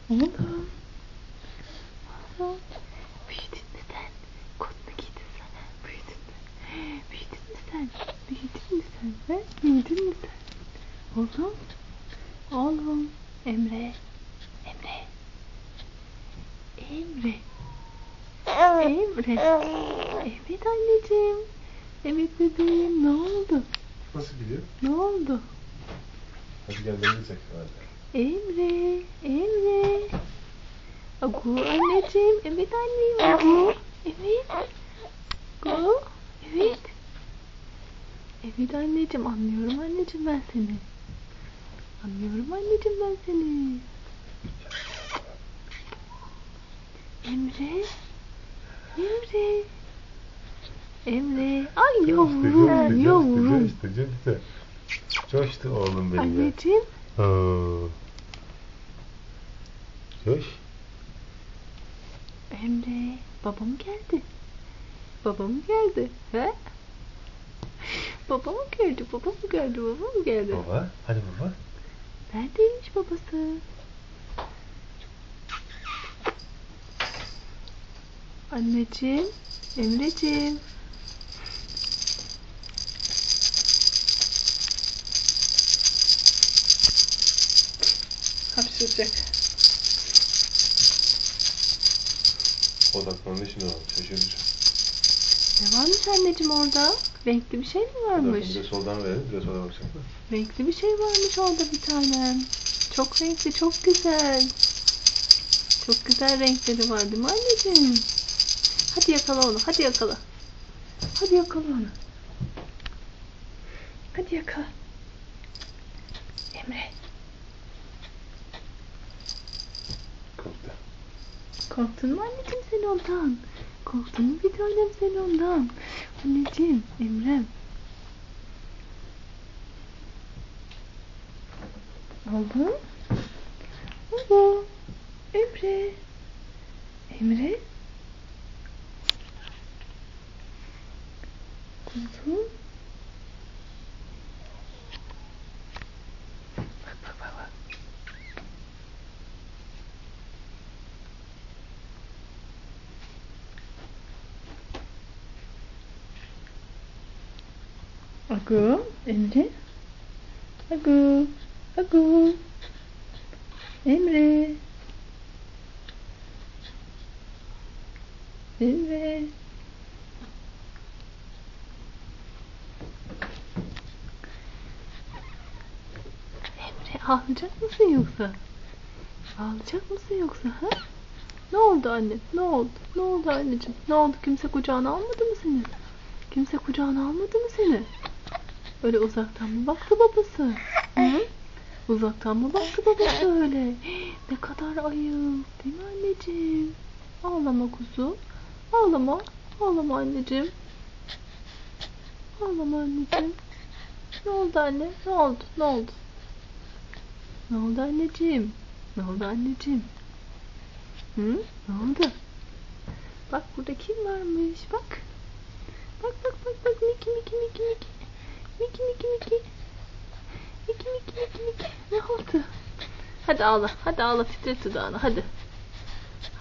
Oğlum. Oğlum. Büyüdün mü sen? Kotunu giydin sana. Büyüdün mü? Büyüdün mü sen? Büyüdün mü sen? He? Büyüdün mü sen? Oğlum. Oğlum. Emre. Emre. Emre. Emre. Evet anneciğim. Evet bebeğim. Ne oldu? Nasıl gidiyor? Ne oldu? Hadi gel beni çek. Hadi. Emre. Emre. Agu anneciğim. Evet annem. Agu. Evet. Agu. Evet. Evet anneciğim. Anlıyorum anneciğim ben seni. Anlıyorum anneciğim ben seni. Emre. Emre. Emre. Ay yavrum. Yavrum. Coştu oğlum benim. Anneciğim. Coş. Emre. Babam geldi. Babam geldi. He? Babam geldi. Babam geldi. Babam geldi. Baba. Hadi baba. Neredeymiş babası? Anneciğim. Emreciğim. Hapşıracak. Odaklandı şimdi oğlum. Şaşırmış. Ne varmış anneciğim orada? Renkli bir şey mi varmış? Bir de soldan verelim. Bir de sola bakacak mı? Renkli bir şey varmış orada bir tanem. Çok renkli, çok güzel. Çok güzel renkleri var değil mi anneciğim? Hadi yakala onu, hadi yakala. Hadi yakala onu. Hadi yakala. Emre. Korktu. Korktun mu anneciğim sen ondan? Korktun mu bir tanem sen ondan? Anneciğim, Emrem. Oldu. Oldu. Emre. Emre. Kuzum. Bak bak bak bak. Agu. Emre. Agu. Agu. Emre. Emre. Emre ağlayacak mısın yoksa? Ağlayacak mısın yoksa ha? Ne oldu anne? Ne oldu? Ne oldu anneciğim? Ne oldu? Kimse kucağına almadı mı seni? Kimse kucağına almadı mı seni? Öyle uzaktan mı baktı babası? Hı? Uzaktan mı baktı babası öyle? Ne kadar ayıp. Değil mi anneciğim? Ağlama kuzu. Ağlama. Ağlama anneciğim. Ağlama anneciğim. Ne oldu anne? Ne oldu? Ne oldu? Ne oldu anneciğim? Ne oldu anneciğim? Hı? Ne oldu? Bak burada kim varmış? Bak. Bak bak bak bak. Miki Miki Miki Miki. Miki Miki Miki. Miki Miki Miki Miki. Ne oldu? Hadi ağla. Hadi ağla. Titret dudağını. Hadi.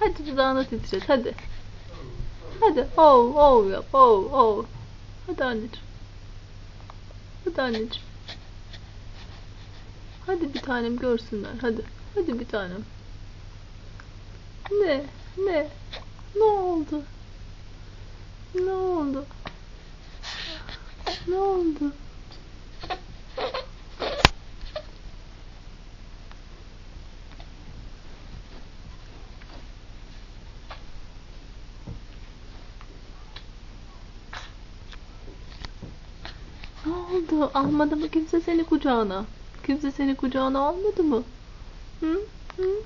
Hadi dudağını titret. Hadi. Hadi. Oh oh yap. Oh oh. Hadi anneciğim. Hadi anneciğim. Hadi bir tanem görsünler. Hadi. Hadi bir tanem. Ne? Ne? Ne oldu? Ne oldu? Ne oldu? Ne oldu? Almadı mı kimse seni kucağına? Kimse seni kucağına almadı mı? Hı? Hı?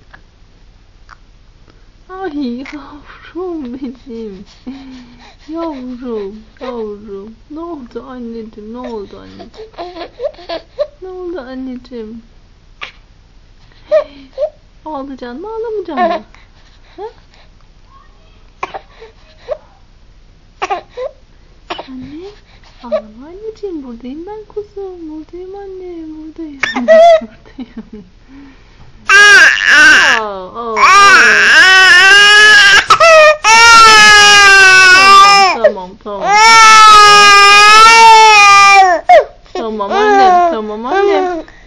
Ay yavrum benim. Yavrum, yavrum. Ne oldu anneciğim? Ne oldu anneciğim? Ne oldu anneciğim? Ağlayacaksın mı, ağlamayacaksın mı? Ha? Anne, ağlama anneciğim. Buradayım ben kuzum. Buradayım anne. Buradayım. Buradayım. Oh, oh.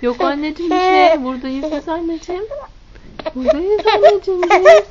Yok anneciğim bir şey. Buradayız biz anneciğim. Buradayız anneciğim biz.